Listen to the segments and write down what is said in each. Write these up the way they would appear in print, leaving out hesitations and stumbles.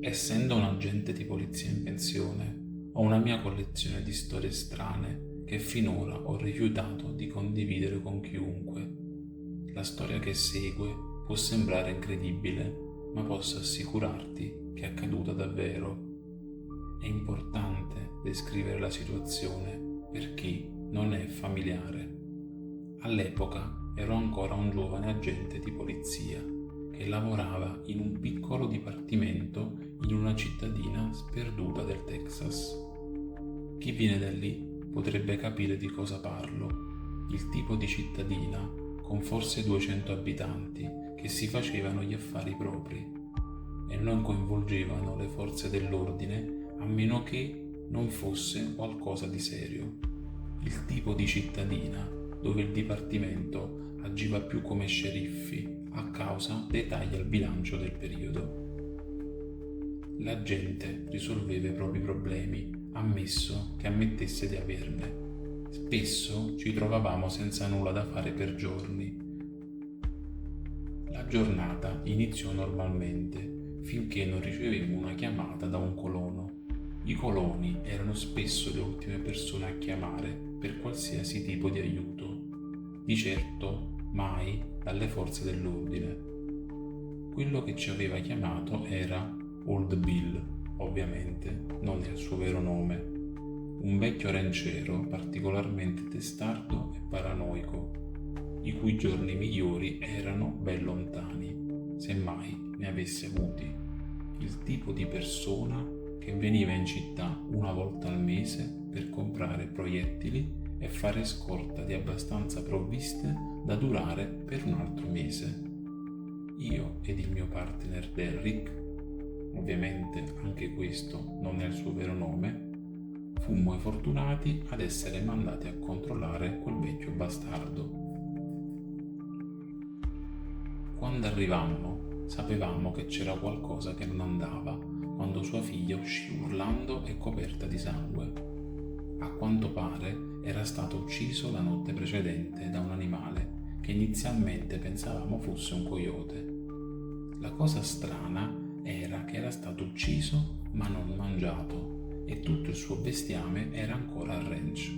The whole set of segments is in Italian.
Essendo un agente di polizia in pensione, ho una mia collezione di storie strane che finora ho rifiutato di condividere con chiunque. La storia che segue può sembrare incredibile, ma posso assicurarti che è accaduta davvero. È importante descrivere la situazione per chi non è familiare. All'epoca ero ancora un giovane agente di polizia che lavorava in un piccolo dipartimento in una cittadina sperduta del Texas. Chi viene da lì potrebbe capire di cosa parlo. Il tipo di cittadina con forse 200 abitanti che si facevano gli affari propri e non coinvolgevano le forze dell'ordine a meno che non fosse qualcosa di serio. Il tipo di cittadina dove il dipartimento agiva più come sceriffi a causa dei tagli al bilancio del periodo. La gente risolveva i propri problemi, ammesso che ammettesse di averne. Spesso ci trovavamo senza nulla da fare per giorni. La giornata iniziò normalmente finché non ricevemmo una chiamata da un colono. I coloni erano spesso le ultime persone a chiamare per qualsiasi tipo di aiuto. Di certo mai dalle forze dell'ordine. Quello che ci aveva chiamato era Old Bill, ovviamente non è il suo vero nome, un vecchio ranchero particolarmente testardo e paranoico, i cui giorni migliori erano ben lontani, se mai ne avesse avuti. Il tipo di persona che veniva in città una volta al mese per comprare proiettili e fare scorta di abbastanza provviste da durare per un altro mese. Io ed il mio partner Derrick, ovviamente anche questo non è il suo vero nome, fummo i fortunati ad essere mandati a controllare quel vecchio bastardo. Quando arrivammo, sapevamo che c'era qualcosa che non andava quando sua figlia uscì urlando e coperta di sangue. A quanto pare era stato ucciso la notte precedente da un animale che inizialmente pensavamo fosse un coyote. La cosa strana era che era stato ucciso ma non mangiato e tutto il suo bestiame era ancora al ranch.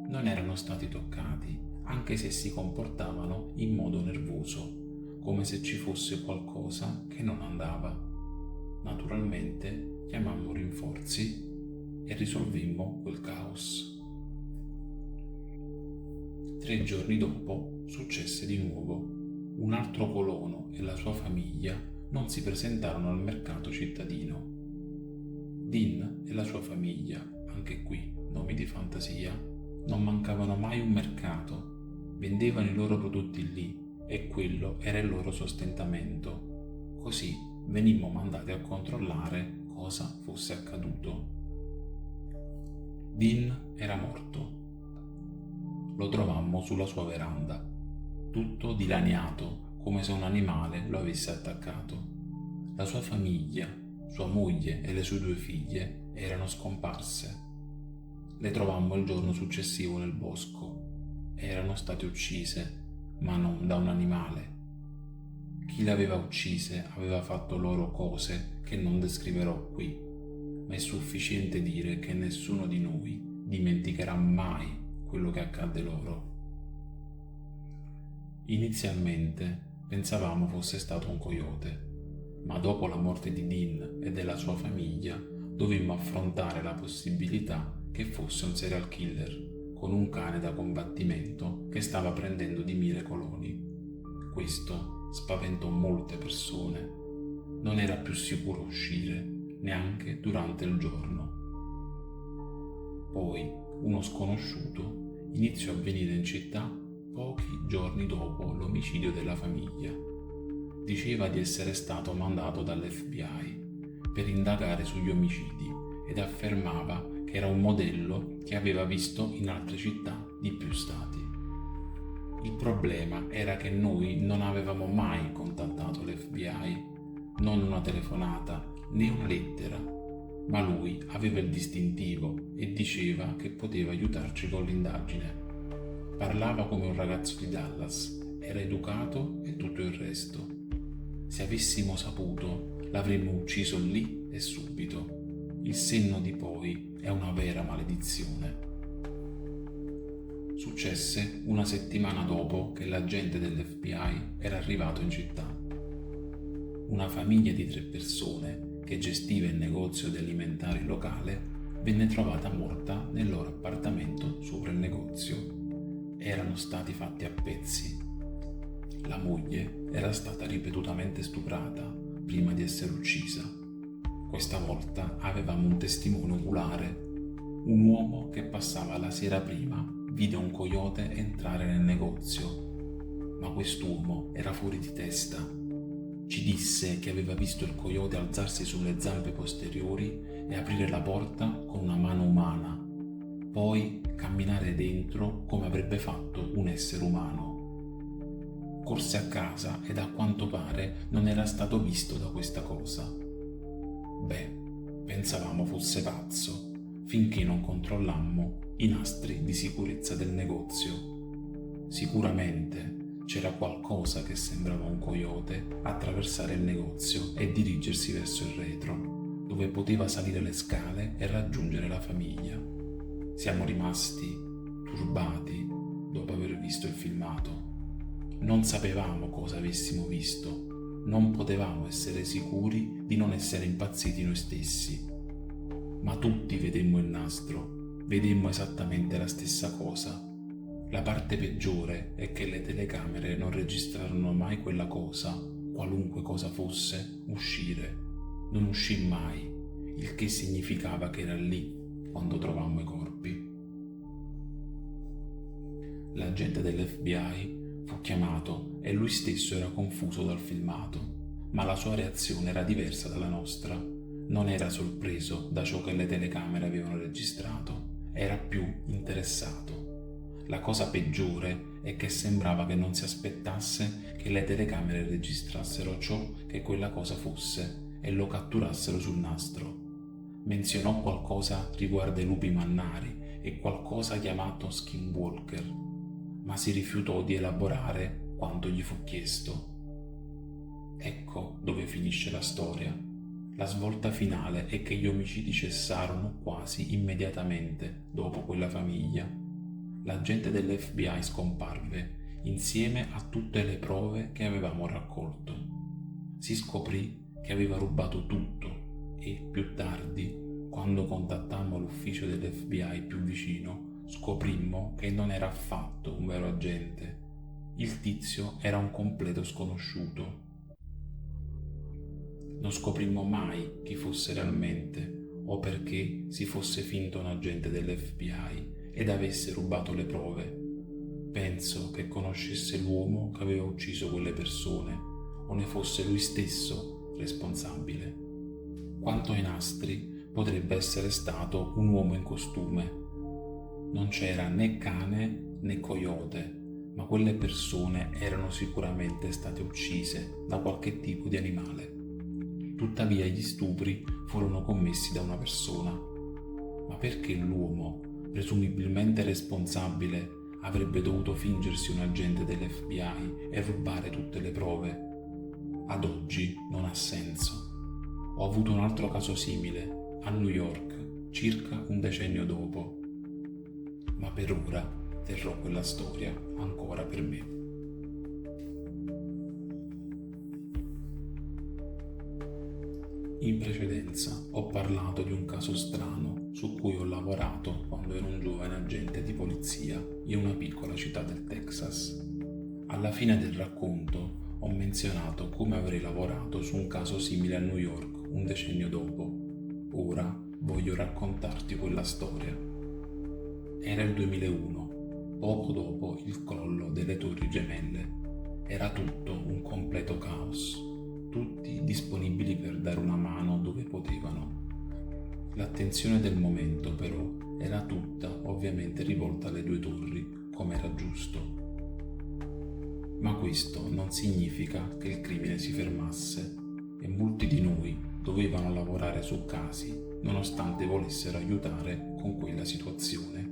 Non erano stati toccati, anche se si comportavano in modo nervoso, come se ci fosse qualcosa che non andava. Naturalmente chiamammo rinforzi e risolvimmo quel caos. 3 giorni dopo successe di nuovo. Un altro colono e la sua famiglia non si presentarono al mercato cittadino. Dean e la sua famiglia, anche qui nomi di fantasia, non mancavano mai un mercato, vendevano i loro prodotti lì e quello era il loro sostentamento. Così venimmo mandati a controllare cosa fosse accaduto. Dean era morto. Lo trovammo sulla sua veranda, tutto dilaniato come se un animale lo avesse attaccato. La sua famiglia, sua moglie e le sue 2 figlie erano scomparse. Le trovammo il giorno successivo nel bosco. Erano state uccise, ma non da un animale. Chi le aveva uccise aveva fatto loro cose che non descriverò qui, ma è sufficiente dire che nessuno di noi dimenticherà mai quello che accadde loro. Inizialmente pensavamo fosse stato un coyote, ma dopo la morte di Dean e della sua famiglia dovemmo affrontare la possibilità che fosse un serial killer con un cane da combattimento che stava prendendo di mira i coloni. Questo spaventò molte persone. Non era più sicuro uscire, neanche durante il giorno. Poi uno sconosciuto iniziò a venire in città pochi giorni dopo l'omicidio della famiglia. Diceva di essere stato mandato dall'FBI per indagare sugli omicidi ed affermava che era un modello che aveva visto in altre città di più stati. Il problema era che noi non avevamo mai contattato l'FBI, non una telefonata né una lettera, ma lui aveva il distintivo e diceva che poteva aiutarci con l'indagine. Parlava come un ragazzo di Dallas, era educato e tutto il resto. Se avessimo saputo l'avremmo ucciso lì e subito. Il senno di poi è una vera maledizione. Successe una settimana dopo che l'agente dell'FBI era arrivato in città. Una famiglia di 3 persone che gestiva il negozio di alimentari locale venne trovata morta nel loro appartamento sopra il negozio. Erano stati fatti a pezzi. La moglie era stata ripetutamente stuprata prima di essere uccisa. Questa volta avevamo un testimone oculare, un uomo che passava la sera prima vide un coyote entrare nel negozio, ma quest'uomo era fuori di testa. Ci disse che aveva visto il coyote alzarsi sulle zampe posteriori e aprire la porta con una mano umana, poi camminare dentro come avrebbe fatto un essere umano. Corse a casa ed a quanto pare non era stato visto da questa cosa. Pensavamo fosse pazzo, finché non controllammo i nastri di sicurezza del negozio. Sicuramente c'era qualcosa che sembrava un coyote attraversare il negozio e dirigersi verso il retro, dove poteva salire le scale e raggiungere la famiglia. Siamo rimasti turbati dopo aver visto il filmato. Non sapevamo cosa avessimo visto, non potevamo essere sicuri di non essere impazziti noi stessi. Ma tutti vedemmo il nastro, vedemmo esattamente la stessa cosa. La parte peggiore è che le telecamere non registrarono mai quella cosa, qualunque cosa fosse, uscire. Non uscì mai, il che significava che era lì quando trovammo i corpi. L'agente dell'FBI fu chiamato e lui stesso era confuso dal filmato, ma la sua reazione era diversa dalla nostra. Non era sorpreso da ciò che le telecamere avevano registrato, era più interessato. La cosa peggiore è che sembrava che non si aspettasse che le telecamere registrassero ciò che quella cosa fosse e lo catturassero sul nastro. Menzionò qualcosa riguardo ai lupi mannari e qualcosa chiamato skinwalker, ma si rifiutò di elaborare quanto gli fu chiesto. Ecco dove finisce la storia. La svolta finale è che gli omicidi cessarono quasi immediatamente dopo quella famiglia. L'agente dell'FBI scomparve insieme a tutte le prove che avevamo raccolto. Si scoprì che aveva rubato tutto e più tardi, quando contattammo l'ufficio dell'FBI più vicino, scoprimmo che non era affatto un vero agente. Il tizio era un completo sconosciuto. Non scoprimmo mai chi fosse realmente o perché si fosse finto un agente dell'FBI ed avesse rubato le prove. Penso che conoscesse l'uomo che aveva ucciso quelle persone o ne fosse lui stesso responsabile. Quanto ai nastri, potrebbe essere stato un uomo in costume. Non c'era né cane né coyote, ma quelle persone erano sicuramente state uccise da qualche tipo di animale. Tuttavia gli stupri furono commessi da una persona. Ma perché l'uomo, presumibilmente responsabile, avrebbe dovuto fingersi un agente dell'FBI e rubare tutte le prove? Ad oggi non ha senso. Ho avuto un altro caso simile a New York, circa un decennio dopo. Ma per ora terrò quella storia ancora per me. In precedenza ho parlato di un caso strano su cui ho lavorato quando ero un giovane agente di polizia in una piccola città del Texas. Alla fine del racconto ho menzionato come avrei lavorato su un caso simile a New York un decennio dopo. Ora voglio raccontarti quella storia. Era il 2001, poco dopo il crollo delle Torri Gemelle. Era tutto un completo caos. Tutti disponibili per dare una mano dove potevano. L'attenzione del momento, però, era tutta ovviamente rivolta alle 2 torri, come era giusto. Ma questo non significa che il crimine si fermasse e molti di noi dovevano lavorare su casi, nonostante volessero aiutare con quella situazione.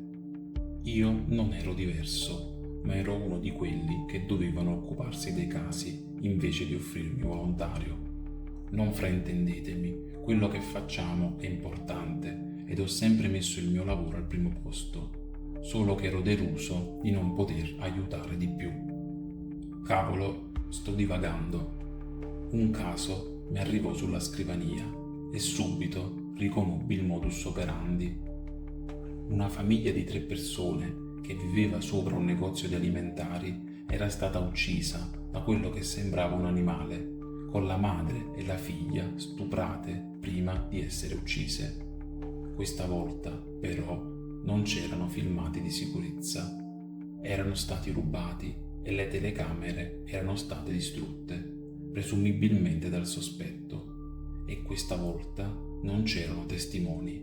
Io non ero diverso, ma ero uno di quelli che dovevano occuparsi dei casi invece di offrirmi volontario. Non fraintendetemi, quello che facciamo è importante ed ho sempre messo il mio lavoro al primo posto, solo che ero deluso di non poter aiutare di più. Cavolo, sto divagando. Un caso mi arrivò sulla scrivania e subito riconobbi il modus operandi. Una famiglia di 3 persone che viveva sopra un negozio di alimentari era stata uccisa da quello che sembrava un animale, con la madre e la figlia stuprate prima di essere uccise. Questa volta, però, non c'erano filmati di sicurezza. Erano stati rubati e le telecamere erano state distrutte, presumibilmente dal sospetto, e questa volta non c'erano testimoni,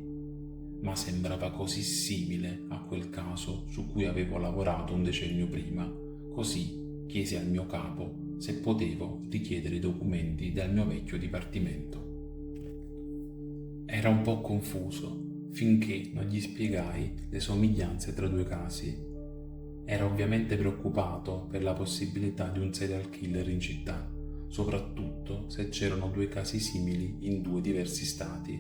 ma sembrava così simile a quel caso su cui avevo lavorato un decennio prima, così chiesi al mio capo se potevo richiedere i documenti dal mio vecchio dipartimento. Era un po' confuso finché non gli spiegai le somiglianze tra 2 casi. Era ovviamente preoccupato per la possibilità di un serial killer in città, soprattutto se c'erano 2 casi simili in 2 diversi stati,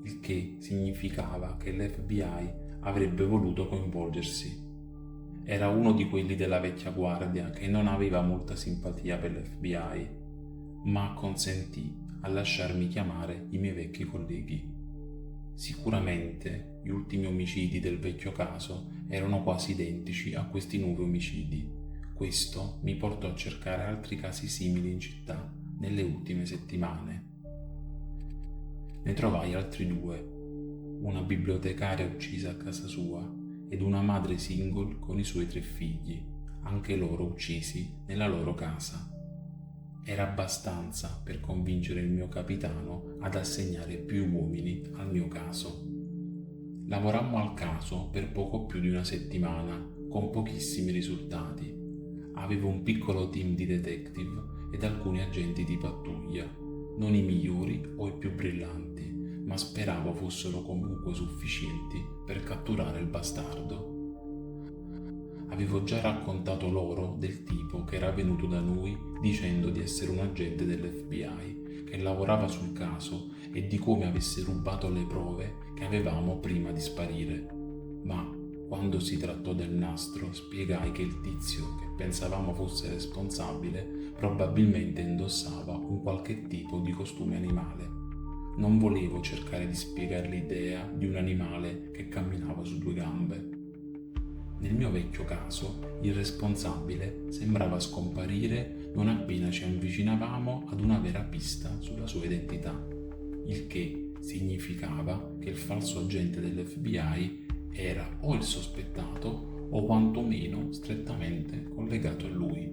il che significava che l'FBI avrebbe voluto coinvolgersi. Era uno di quelli della vecchia guardia che non aveva molta simpatia per l'FBI, ma acconsentì a lasciarmi chiamare i miei vecchi colleghi. Sicuramente gli ultimi omicidi del vecchio caso erano quasi identici a questi nuovi omicidi. Questo mi portò a cercare altri casi simili in città nelle ultime settimane. Ne trovai altri 2, una bibliotecaria uccisa a casa sua ed una madre single con i suoi 3 figli, anche loro uccisi nella loro casa. Era abbastanza per convincere il mio capitano ad assegnare più uomini al mio caso. Lavorammo al caso per poco più di una settimana, con pochissimi risultati. Avevo un piccolo team di detective ed alcuni agenti di pattuglia, non i migliori o i più brillanti, ma speravo fossero comunque sufficienti per catturare il bastardo. Avevo già raccontato loro del tipo che era venuto da noi dicendo di essere un agente dell'FBI che lavorava sul caso e di come avesse rubato le prove che avevamo prima di sparire. Ma quando si trattò del nastro spiegai che il tizio che pensavamo fosse responsabile probabilmente indossava un qualche tipo di costume animale. Non volevo cercare di spiegare l'idea di un animale che camminava su 2 gambe. Nel mio vecchio caso, il responsabile sembrava scomparire non appena ci avvicinavamo ad una vera pista sulla sua identità, il che significava che il falso agente dell'FBI era o il sospettato o quantomeno strettamente collegato a lui.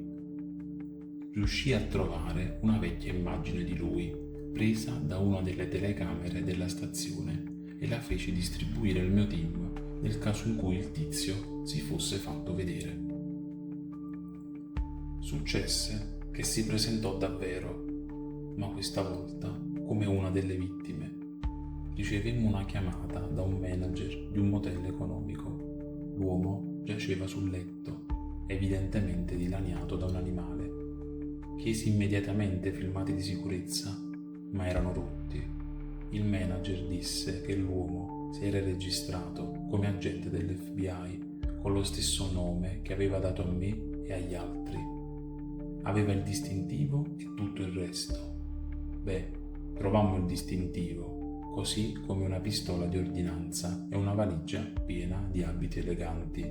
Riuscii a trovare una vecchia immagine di lui, presa da una delle telecamere della stazione, e la feci distribuire al mio team nel caso in cui il tizio si fosse fatto vedere. Successe che si presentò davvero, ma questa volta come una delle vittime. Ricevemmo una chiamata da un manager di un motel economico. L'uomo giaceva sul letto, evidentemente dilaniato da un animale. Chiesi immediatamente filmati di sicurezza, ma erano rotti. Il manager disse che l'uomo si era registrato come agente dell'FBI con lo stesso nome che aveva dato a me e agli altri. Aveva il distintivo e tutto il resto. Trovammo il distintivo, così come una pistola di ordinanza e una valigia piena di abiti eleganti.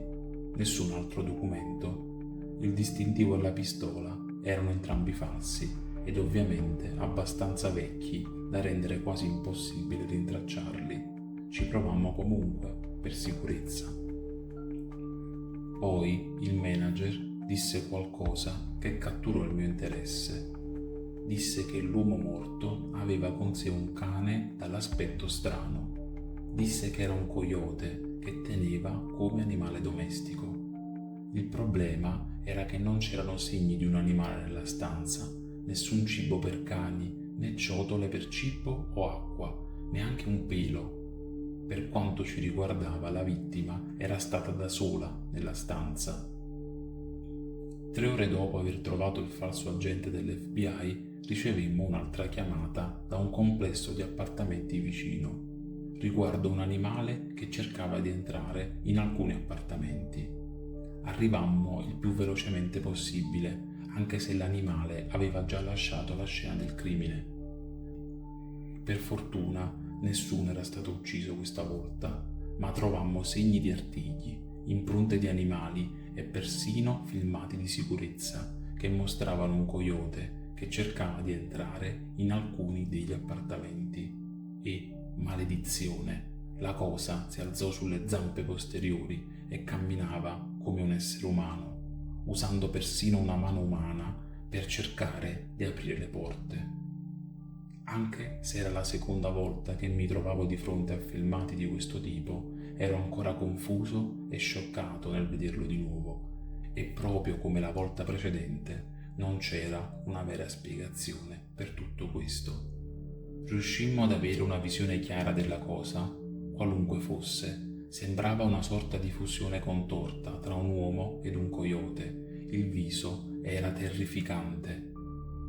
Nessun altro documento. Il distintivo e la pistola erano entrambi falsi ed ovviamente abbastanza vecchi da rendere quasi impossibile rintracciarli. Ci provammo comunque, per sicurezza. Poi il manager disse qualcosa che catturò il mio interesse. Disse che l'uomo morto aveva con sé un cane dall'aspetto strano. Disse che era un coyote che teneva come animale domestico. Il problema era che non c'erano segni di un animale nella stanza, nessun cibo per cani, né ciotole per cibo o acqua, neanche un pelo. Per quanto ci riguardava, la vittima era stata da sola nella stanza. 3 ore dopo aver trovato il falso agente dell'FBI, ricevemmo un'altra chiamata da un complesso di appartamenti vicino, riguardo un animale che cercava di entrare in alcuni appartamenti. Arrivammo il più velocemente possibile, anche se l'animale aveva già lasciato la scena del crimine. Per fortuna nessuno era stato ucciso questa volta, ma trovammo segni di artigli, impronte di animali e persino filmati di sicurezza che mostravano un coyote che cercava di entrare in alcuni degli appartamenti. E, maledizione, la cosa si alzò sulle zampe posteriori e camminava come un essere umano, usando persino una mano umana per cercare di aprire le porte. Anche se era la seconda volta che mi trovavo di fronte a filmati di questo tipo, ero ancora confuso e scioccato nel vederlo di nuovo, e proprio come la volta precedente non c'era una vera spiegazione per tutto questo. Riuscimmo ad avere una visione chiara della cosa, qualunque fosse. Sembrava una sorta di fusione contorta tra un uomo ed un coyote. Il viso era terrificante.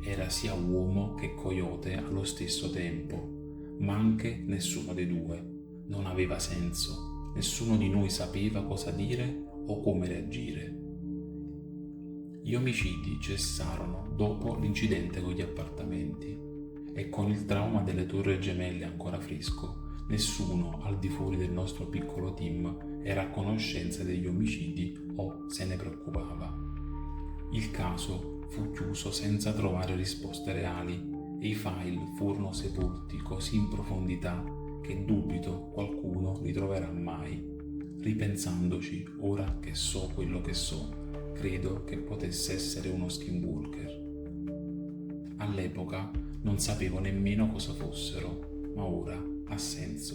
Era sia uomo che coyote allo stesso tempo, ma anche nessuno dei due. Non aveva senso. Nessuno di noi sapeva cosa dire o come reagire. Gli omicidi cessarono dopo l'incidente con gli appartamenti e con il trauma delle torri gemelle ancora fresco, nessuno al di fuori del nostro piccolo team era a conoscenza degli omicidi o se ne preoccupava. Il caso fu chiuso senza trovare risposte reali e i file furono sepolti così in profondità che dubito qualcuno li troverà mai. Ripensandoci, ora che so quello che so, credo che potesse essere uno skinwalker. All'epoca non sapevo nemmeno cosa fossero, ma ora ha senso.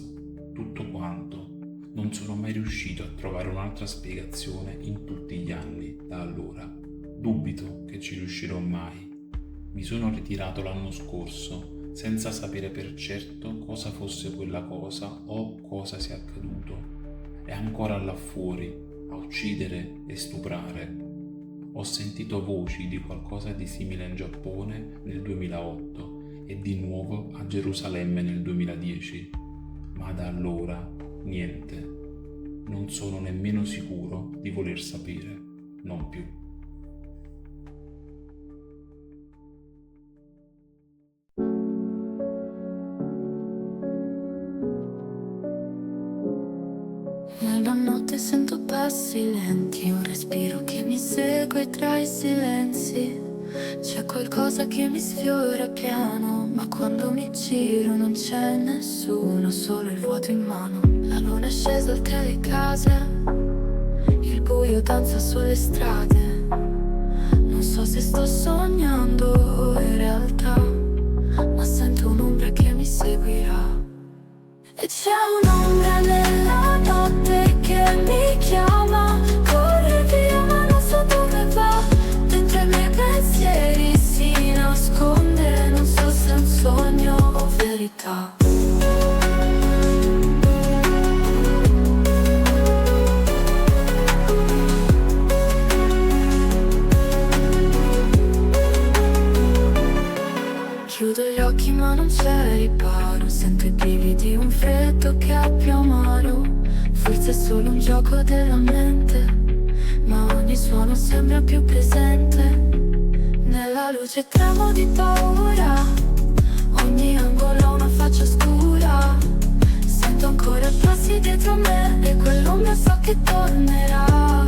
Tutto quanto. Non sono mai riuscito a trovare un'altra spiegazione in tutti gli anni da allora. Dubito che ci riuscirò mai. Mi sono ritirato l'anno scorso senza sapere per certo cosa fosse quella cosa o cosa sia accaduto. È ancora là fuori, a uccidere e stuprare. Ho sentito voci di qualcosa di simile in Giappone nel 2008 e di nuovo a Gerusalemme nel 2010, ma da allora niente. Non sono nemmeno sicuro di voler sapere, non più. Nella notte sento passi lenti, un respiro che mi segue tra i silenzi. C'è qualcosa che mi sfiora piano, ma quando mi giro non c'è nessuno, solo il vuoto in mano. La luna è scesa al telecase, il buio danza sulle strade. Non so se sto sognando o in realtà, ma sento un'ombra che mi seguirà. E c'è un'ombra nella notte che mi chiama, corre via ma non so dove va. Dentro i miei pensieri si nasconde, non so se è un sogno o verità. Chiudo gli occhi ma non c'è riparo, sento i brividi, un freddo che è più amaro. Forse è solo un gioco della mente, ma ogni suono sembra più presente. Nella luce tremo di paura, ogni angolo ha una faccia scura. Sento ancora passi dietro me e quell'ombra so che tornerà.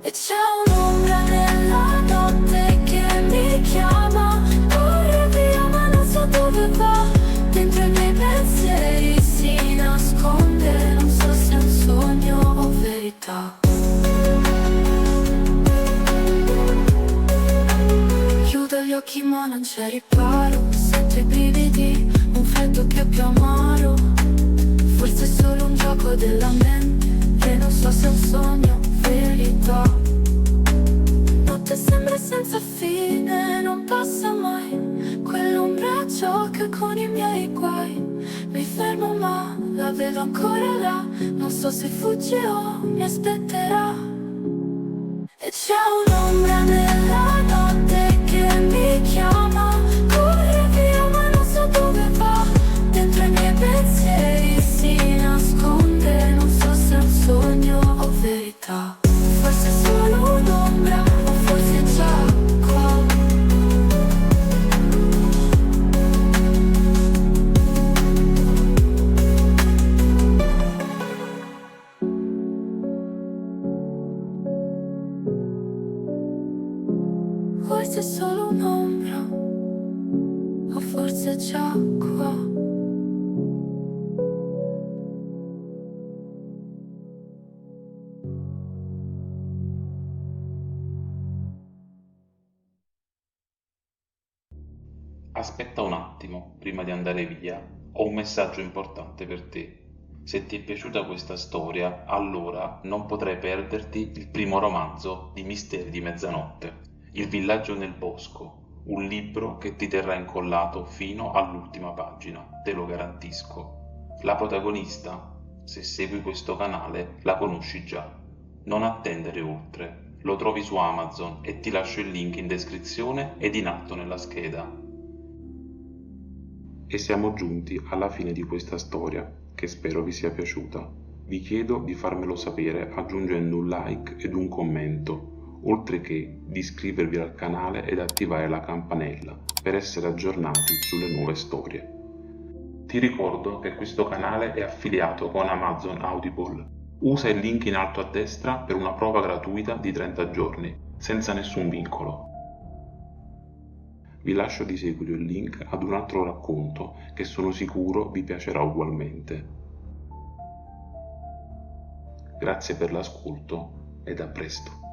E c'è un'ombra nella notte che mi chiama, corre via ma non so dove va. Dentro i miei pensieri si nasconde, non so se è un sogno o verità. Chiudo gli occhi ma non c'è riparo, sento i brividi, un freddo che è più amaro. Forse è solo un gioco della mente, e non so se è un sogno o verità. Notte sembra senza fine, non passa mai. Quell'ombra gioca con i miei guai. Mi fermo ma la vedo ancora là, non so se fugge o mi aspetterà. E C'è un'ombra nella notte che mi chiama, corre via ma non so dove va, dentro i miei pensieri si nasconde, non so se è un sogno o verità. Forse è solo un'ombra, o forse è già qua. Forse è solo un'ombra, o forse è già qua. Aspetta un attimo, prima di andare via, ho un messaggio importante per te. Se ti è piaciuta questa storia, allora non potrai perderti il primo romanzo di Misteri di Mezzanotte, Il villaggio nel bosco, un libro che ti terrà incollato fino all'ultima pagina, te lo garantisco. La protagonista, se segui questo canale, la conosci già. Non attendere oltre, lo trovi su Amazon e ti lascio il link in descrizione ed in alto nella scheda. E siamo giunti alla fine di questa storia, che spero vi sia piaciuta. Vi chiedo di farmelo sapere aggiungendo un like ed un commento, oltre che di iscrivervi al canale ed attivare la campanella per essere aggiornati sulle nuove storie. Ti ricordo che questo canale è affiliato con Amazon Audible. Usa il link in alto a destra per una prova gratuita di 30 giorni, senza nessun vincolo. Vi lascio di seguito il link ad un altro racconto che sono sicuro vi piacerà ugualmente. Grazie per l'ascolto ed a presto.